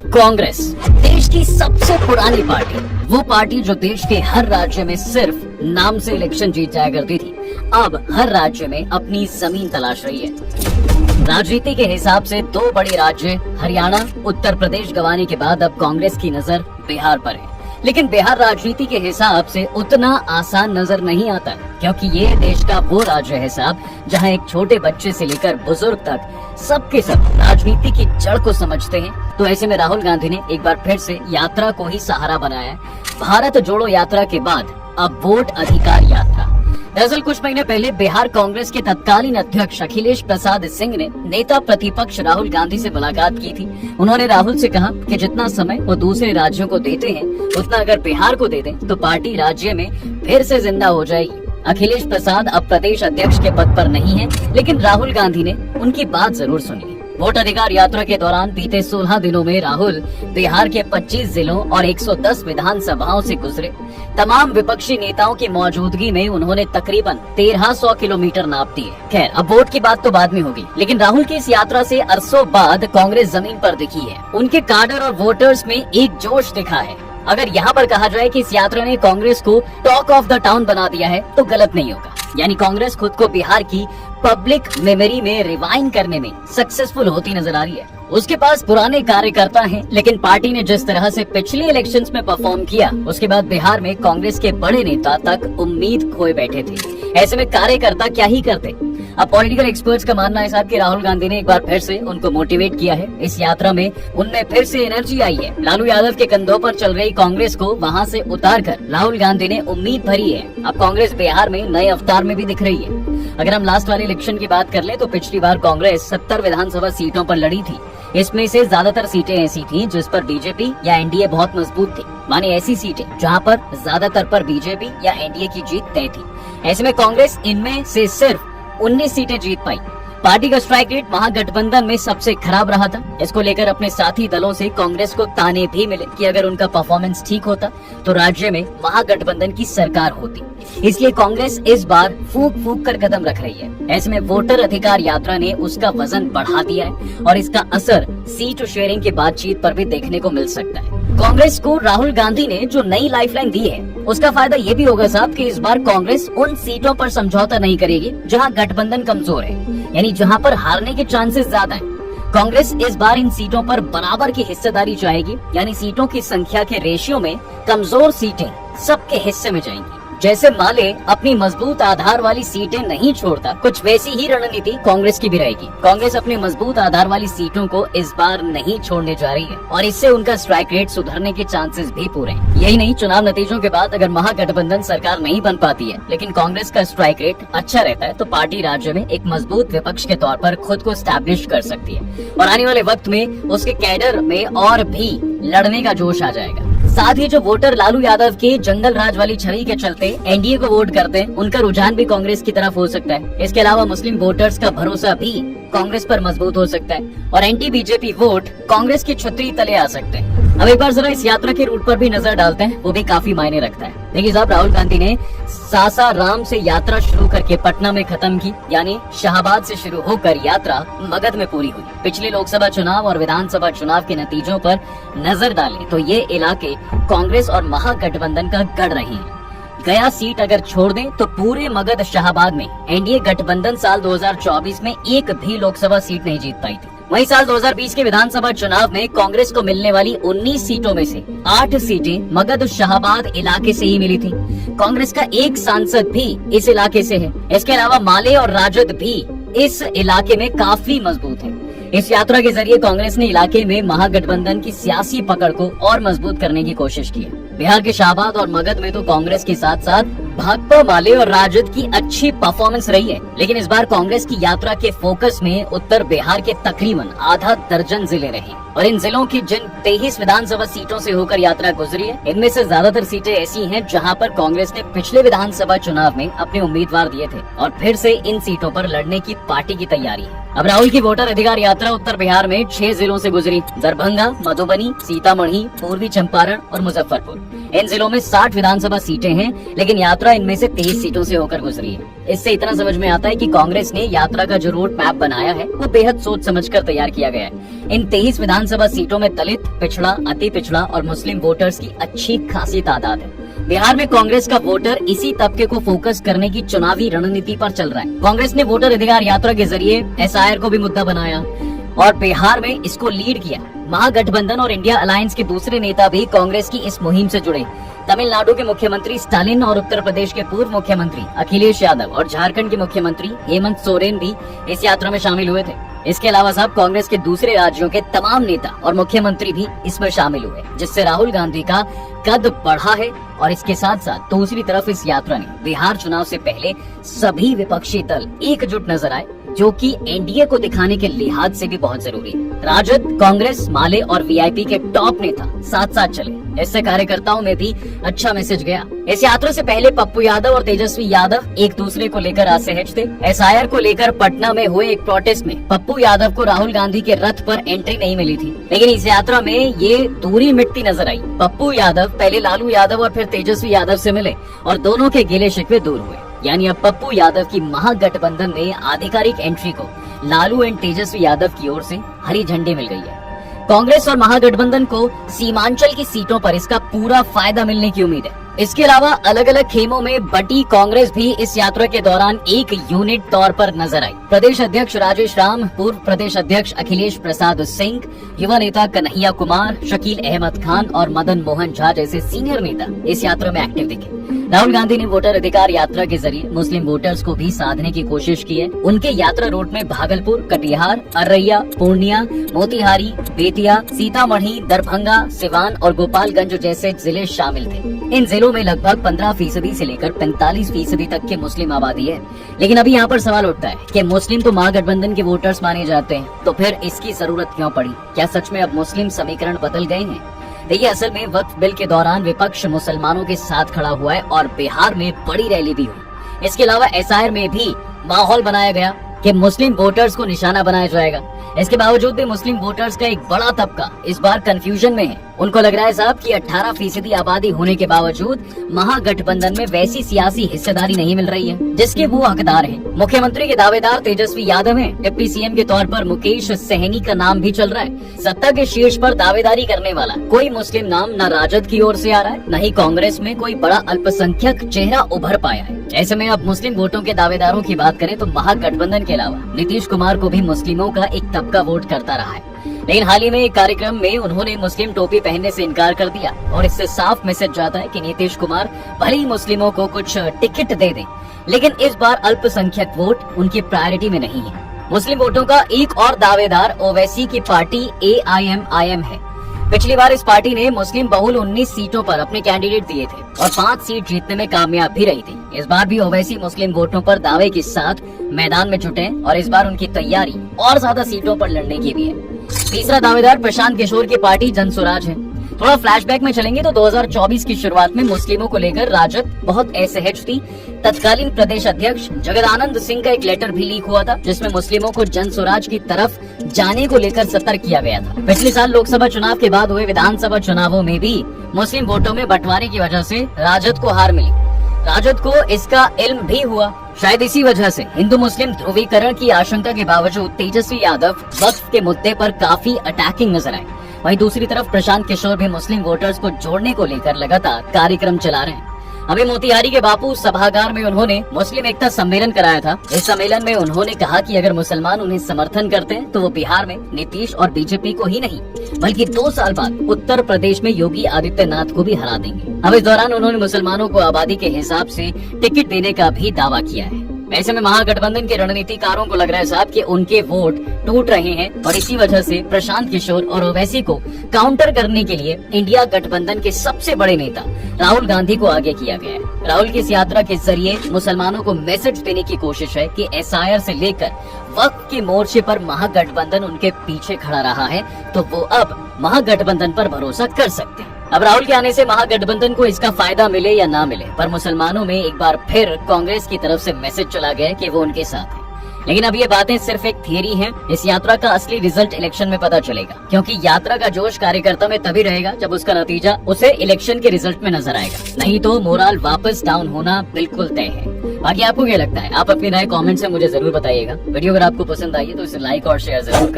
कांग्रेस देश की सबसे पुरानी पार्टी, वो पार्टी जो देश के हर राज्य में सिर्फ नाम से इलेक्शन जीत जाया करती थी, अब हर राज्य में अपनी जमीन तलाश रही है। राजनीति के हिसाब से दो बड़े राज्य हरियाणा, उत्तर प्रदेश गंवाने के बाद अब कांग्रेस की नजर बिहार पर है। लेकिन बिहार राजनीति के हिसाब से उतना आसान नजर नहीं आता, क्योंकि ये देश का वो राज्य है साहब जहां एक छोटे बच्चे से लेकर बुजुर्ग तक सबके सब राजनीति की जड़ को समझते हैं। तो ऐसे में राहुल गांधी ने एक बार फिर से यात्रा को ही सहारा बनाया है। भारत जोड़ो यात्रा के बाद अब वोट अधिकार यात्रा। दरअसल कुछ महीने पहले बिहार कांग्रेस के तत्कालीन अध्यक्ष अखिलेश प्रसाद सिंह ने नेता प्रतिपक्ष राहुल गांधी से मुलाकात की थी। उन्होंने राहुल से कहा कि जितना समय वो दूसरे राज्यों को देते हैं, उतना अगर बिहार को दे दें तो पार्टी राज्य में फिर से जिंदा हो जाएगी। अखिलेश प्रसाद अब प्रदेश अध्यक्ष के पद पर नहीं है, लेकिन राहुल गांधी ने उनकी बात जरूर सुनी। वोट अधिकार यात्रा के दौरान बीते 16 दिनों में राहुल बिहार के 25 जिलों और 110 विधानसभाओं से गुजरे। तमाम विपक्षी नेताओं की मौजूदगी में उन्होंने तकरीबन 1300 किलोमीटर नाप दिए। खैर, अब वोट की बात तो बाद में होगी, लेकिन राहुल की इस यात्रा से अरसों बाद कांग्रेस जमीन पर दिखी है। उनके काडर और वोटर्स में एक जोश दिखा है। अगर यहाँ पर कहा जाए कि इस यात्रा ने कांग्रेस को टॉक ऑफ द टाउन बना दिया है, तो गलत नहीं होगा। यानी कांग्रेस खुद को बिहार की पब्लिक मेमोरी में रिवाइंड करने में सक्सेसफुल होती नजर आ रही है। उसके पास पुराने कार्यकर्ता हैं, लेकिन पार्टी ने जिस तरह से पिछले इलेक्शंस में परफॉर्म किया, उसके बाद बिहार में कांग्रेस के बड़े नेता तक उम्मीद खोए बैठे थे। ऐसे में कार्यकर्ता क्या ही करते। अब पॉलिटिकल एक्सपर्ट्स का मानना है साहब कि राहुल गांधी ने एक बार फिर से उनको मोटिवेट किया है। इस यात्रा में उनमें फिर से एनर्जी आई है। लालू यादव के कंधों पर चल रही कांग्रेस को वहां से उतारकर राहुल गांधी ने उम्मीद भरी है। अब कांग्रेस बिहार में नए अवतार में भी दिख रही है। अगर हम लास्ट वाले इलेक्शन की बात कर ले तो पिछली बार कांग्रेस 70 विधानसभा सीटों पर लड़ी थी। इसमें से ज्यादातर सीटें ऐसी थी जिस पर बीजेपी या एनडीए बहुत मजबूत थी। माने ऐसी सीटें जहां पर ज्यादातर पर बीजेपी या एनडीए की जीत तय थी। ऐसे में कांग्रेस इनमें से सिर्फ 19 सीटें जीत पाई। पार्टी का स्ट्राइक रेट महागठबंधन में सबसे खराब रहा था। इसको लेकर अपने साथी दलों से कांग्रेस को ताने भी मिले कि अगर उनका परफॉर्मेंस ठीक होता तो राज्य में महागठबंधन की सरकार होती। इसलिए कांग्रेस इस बार फूंक फूंक कर कदम रख रही है। ऐसे में वोटर अधिकार यात्रा ने उसका वजन बढ़ा दिया है और इसका असर सीट शेयरिंग की बातचीत पर भी देखने को मिल सकता है। कांग्रेस को राहुल गांधी ने जो नई लाइफलाइन दी है, उसका फायदा ये भी होगा साहब कि इस बार कांग्रेस उन सीटों पर समझौता नहीं करेगी जहां गठबंधन कमजोर है, यानी जहां पर हारने के चांसेस ज्यादा हैं। कांग्रेस इस बार इन सीटों पर बराबर की हिस्सेदारी चाहेगी, यानी सीटों की संख्या के रेशियो में कमजोर सीटें सबके हिस्से में जाएंगी। जैसे माले अपनी मजबूत आधार वाली सीटें नहीं छोड़ता, कुछ वैसी ही रणनीति कांग्रेस की भी रहेगी। कांग्रेस अपनी मजबूत आधार वाली सीटों को इस बार नहीं छोड़ने जा रही है और इससे उनका स्ट्राइक रेट सुधरने के चांसेस भी पूरे हैं। यही नहीं, चुनाव नतीजों के बाद अगर महागठबंधन सरकार नहीं बन पाती है, लेकिन कांग्रेस का स्ट्राइक रेट अच्छा रहता है, तो पार्टी राज्य में एक मजबूत विपक्ष के तौर पर खुद को स्टैब्लिश कर सकती है और आने वाले वक्त में उसके कैडर में और भी लड़ने का जोश आ जाएगा। साथ ही जो वोटर लालू यादव के जंगल राज वाली छवि के चलते एनडीए को वोट करते हैं, उनका रुझान भी कांग्रेस की तरफ हो सकता है। इसके अलावा मुस्लिम वोटर्स का भरोसा भी कांग्रेस पर मजबूत हो सकता है और एंटी बीजेपी वोट कांग्रेस की छतरी तले आ सकते हैं। अब एक बार जरा इस यात्रा के रूट पर भी नजर डालते हैं, वो भी काफी मायने रखता है। देखिए साहब, राहुल गांधी ने सासाराम से यात्रा शुरू करके पटना में खत्म की, यानी शाहबाद से शुरू होकर यात्रा मगध में पूरी हुई। पिछले लोकसभा चुनाव और विधानसभा चुनाव के नतीजों पर नजर डालें तो ये इलाके कांग्रेस और महागठबंधन का गढ़ रहे हैं। गया सीट अगर छोड़ दें तो पूरे मगध शाहबाद में एनडीए गठबंधन साल 2024 में एक भी लोकसभा सीट नहीं जीत पाई थी। वहीं साल 2020 के विधानसभा चुनाव में कांग्रेस को मिलने वाली 19 सीटों में से 8 सीटें मगध शाहबाद इलाके से ही मिली थी। कांग्रेस का एक सांसद भी इस इलाके से है। इसके अलावा माले और राजद भी इस इलाके में काफी मजबूत है। इस यात्रा के जरिए कांग्रेस ने इलाके में महागठबंधन की सियासी पकड़ को और मजबूत करने की कोशिश की है। बिहार के शाहबाद और मगध में तो कांग्रेस के साथ साथ भाकपा, माले और राजद की अच्छी परफॉर्मेंस रही है, लेकिन इस बार कांग्रेस की यात्रा के फोकस में उत्तर बिहार के तकरीबन आधा दर्जन जिले रहे और इन जिलों की जिन 23 विधानसभा सीटों से होकर यात्रा गुजरी है, इनमें से ज्यादातर सीटें ऐसी हैं जहां पर कांग्रेस ने पिछले विधानसभा चुनाव में अपने उम्मीदवार दिए थे और फिर से इन सीटों पर लड़ने की पार्टी की तैयारी है। अब राहुल की वोटर अधिकार यात्रा उत्तर बिहार में 6 जिलों से गुजरी: दरभंगा, मधुबनी, सीतामढ़ी, पूर्वी चंपारण और मुजफ्फरपुर। इन जिलों में 60 विधानसभा सीटें हैं, लेकिन यात्रा इनमें से 23 सीटों से होकर गुजरी है। इससे इतना समझ में आता है कि कांग्रेस ने यात्रा का जो रोड मैप बनाया है वो बेहद सोच समझकर तैयार किया गया है। इन 23 विधानसभा सीटों में दलित, पिछड़ा, अति पिछड़ा और मुस्लिम वोटर्स की अच्छी खासी तादाद है। बिहार में कांग्रेस का वोटर इसी तबके को फोकस करने की चुनावी रणनीति पर चल रहा है। कांग्रेस ने वोटर अधिकार यात्रा के जरिए एसआईआर को भी मुद्दा बनाया और बिहार में इसको लीड किया। महागठबंधन और इंडिया अलायंस के दूसरे नेता भी कांग्रेस की इस मुहिम से जुड़े। तमिलनाडु के मुख्यमंत्री स्टालिन और उत्तर प्रदेश के पूर्व मुख्यमंत्री अखिलेश यादव और झारखंड के मुख्यमंत्री हेमंत सोरेन भी इस यात्रा में शामिल हुए थे। इसके अलावा साहब कांग्रेस के दूसरे राज्यों के तमाम नेता और मुख्यमंत्री भी इसमें शामिल हुए, जिससे राहुल गांधी का कद बढ़ा है। और इसके साथ साथ दूसरी तरफ इस यात्रा ने बिहार चुनाव से पहले सभी विपक्षी दल एकजुट नजर आए, जो कि एनडीए को दिखाने के लिहाज से भी बहुत जरूरी है। राजद, कांग्रेस, माले और वीआईपी के टॉप नेता साथ साथ चले। इससे कार्यकर्ताओं में भी अच्छा मैसेज गया। इस यात्रा से पहले पप्पू यादव और तेजस्वी यादव एक दूसरे को लेकर असहज थे। एसआईआर को लेकर पटना में हुए एक प्रोटेस्ट में पप्पू यादव को राहुल गांधी के रथ पर एंट्री नहीं मिली थी, लेकिन इस यात्रा में ये दूरी मिटती नजर आई। पप्पू यादव पहले लालू यादव और फिर तेजस्वी यादव से मिले और दोनों के गिले शिकवे दूर हुए। यानी अब पप्पू यादव की महागठबंधन में आधिकारिक एंट्री को लालू एंड तेजस्वी यादव की ओर से हरी झंडी मिल गई है। कांग्रेस और महागठबंधन को सीमांचल की सीटों पर इसका पूरा फायदा मिलने की उम्मीद है। इसके अलावा अलग अलग खेमों में बटी कांग्रेस भी इस यात्रा के दौरान एक यूनिट तौर पर नजर आई। प्रदेश अध्यक्ष राजेश राम, पूर्व प्रदेश अध्यक्ष अखिलेश प्रसाद सिंह, युवा नेता कन्हैया कुमार, शकील अहमद खान और मदन मोहन झा जैसे सीनियर नेता इस यात्रा में एक्टिव दिखे। राहुल गांधी ने वोटर अधिकार यात्रा के जरिए मुस्लिम वोटर्स को भी साधने की कोशिश की है। उनके यात्रा रूट में भागलपुर, कटिहार, अररिया, पूर्णिया, मोतिहारी, बेतिया, सीतामढ़ी, दरभंगा, सिवान और गोपालगंज जैसे जिले शामिल थे। इन जिलों में लगभग 15% से लेकर 45% तक के मुस्लिम आबादी है। लेकिन अभी यहाँ पर सवाल उठता है कि मुस्लिम तो महागठबंधन के वोटर्स माने जाते हैं, तो फिर इसकी जरूरत क्यों पड़ी? क्या सच में अब मुस्लिम समीकरण बदल गए हैं? देखिए, असल में वक्फ बिल के दौरान विपक्ष मुसलमानों के साथ खड़ा हुआ है और बिहार में बड़ी रैली भी हुई। इसके अलावा एसआईआर में भी माहौल बनाया गया कि मुस्लिम वोटर्स को निशाना बनाया जाएगा। इसके बावजूद भी मुस्लिम वोटर्स का एक बड़ा तबका इस बार कंफ्यूजन में है। उनको लग रहा है साहब कि 18% आबादी होने के बावजूद महागठबंधन में वैसी सियासी हिस्सेदारी नहीं मिल रही है जिसके वो हकदार हैं। मुख्यमंत्री के दावेदार तेजस्वी यादव हैं। डिप्टी सीएम के तौर पर मुकेश सहनी का नाम भी चल रहा है। सत्ता के शीर्ष पर दावेदारी करने वाला कोई मुस्लिम नाम न राजद की ओर से आ रहा है, न ही कांग्रेस में कोई बड़ा अल्पसंख्यक चेहरा उभर पाया है। ऐसे में अब मुस्लिम वोटों के दावेदारों की बात करें तो महागठबंधन के अलावा नीतीश कुमार को भी मुस्लिमों का एक तबका वोट करता रहा है। लेकिन हाल ही में एक कार्यक्रम में उन्होंने मुस्लिम टोपी पहनने से इनकार कर दिया और इससे साफ मैसेज जाता है कि नीतीश कुमार भले ही मुस्लिमों को कुछ टिकट दे दें, लेकिन इस बार अल्पसंख्यक वोट उनकी प्रायोरिटी में नहीं है। मुस्लिम वोटों का एक और दावेदार ओवैसी की पार्टी AIMIM है। पिछली बार इस पार्टी ने मुस्लिम बहुल 19 सीटों पर अपने कैंडिडेट दिए थे और 5 सीट जीतने में कामयाब भी रही थी। इस बार भी ओवैसी मुस्लिम वोटों पर दावे के साथ मैदान में जुटे और इस बार उनकी तैयारी और ज्यादा सीटों पर लड़ने की भी है। तीसरा दावेदार प्रशांत किशोर की पार्टी जन स्वराज है। थोड़ा फ्लैशबैक में चलेंगे तो 2024 की शुरुआत में मुस्लिमों को लेकर राजद बहुत असहज थी। तत्कालीन प्रदेश अध्यक्ष जगदानंद सिंह का एक लेटर भी लीक हुआ था जिसमें मुस्लिमों को जन स्वराज की तरफ जाने को लेकर सतर्क किया गया था। पिछले साल लोकसभा चुनाव के बाद हुए विधानसभा चुनावों में भी मुस्लिम वोटों में बंटवारे की वजह से राजद को हार मिली। राजद को इसका इल्म भी हुआ। शायद इसी वजह से हिंदू मुस्लिम ध्रुवीकरण की आशंका के बावजूद तेजस्वी यादव वक्फ के मुद्दे पर काफी अटैकिंग नजर आए। वहीं दूसरी तरफ प्रशांत किशोर भी मुस्लिम वोटर्स को जोड़ने को लेकर लगातार कार्यक्रम चला रहे हैं। अभी मोतिहारी के बापू सभागार में उन्होंने मुस्लिम एकता सम्मेलन कराया था। इस सम्मेलन में उन्होंने कहा कि अगर मुसलमान उन्हें समर्थन करते हैं तो वो बिहार में नीतीश और बीजेपी को ही नहीं बल्कि 2 साल बाद उत्तर प्रदेश में योगी आदित्यनाथ को भी हरा देंगे। अब इस दौरान उन्होंने मुसलमानों को आबादी के हिसाब से टिकट देने का भी दावा किया है। ऐसे में महागठबंधन के रणनीतिकारों को लग रहा है साहब कि उनके वोट टूट रहे हैं और इसी वजह से प्रशांत किशोर और ओवैसी को काउंटर करने के लिए इंडिया गठबंधन के सबसे बड़े नेता राहुल गांधी को आगे किया गया है। राहुल की इस यात्रा के जरिए मुसलमानों को मैसेज देने की कोशिश है कि एसआईआर से लेकर वक्फ के मोर्चे पर महागठबंधन उनके पीछे खड़ा रहा है, तो वो अब महागठबंधन पर भरोसा कर सकते हैं। अब राहुल के आने से महागठबंधन को इसका फायदा मिले या ना मिले, पर मुसलमानों में एक बार फिर कांग्रेस की तरफ से मैसेज चला गया कि वो उनके साथ है। लेकिन अब ये बातें सिर्फ एक थियरी हैं। इस यात्रा का असली रिजल्ट इलेक्शन में पता चलेगा, क्योंकि यात्रा का जोश कार्यकर्ता में तभी रहेगा जब उसका नतीजा उसे इलेक्शन के रिजल्ट में नजर आएगा, नहीं तो मोरल वापस डाउन होना बिल्कुल तय है। बाकी आपको क्या लगता है? आप अपनी राय कमेंट से मुझे जरूर बताइएगा। वीडियो अगर आपको पसंद आई है तो इसे लाइक और शेयर जरूर करें।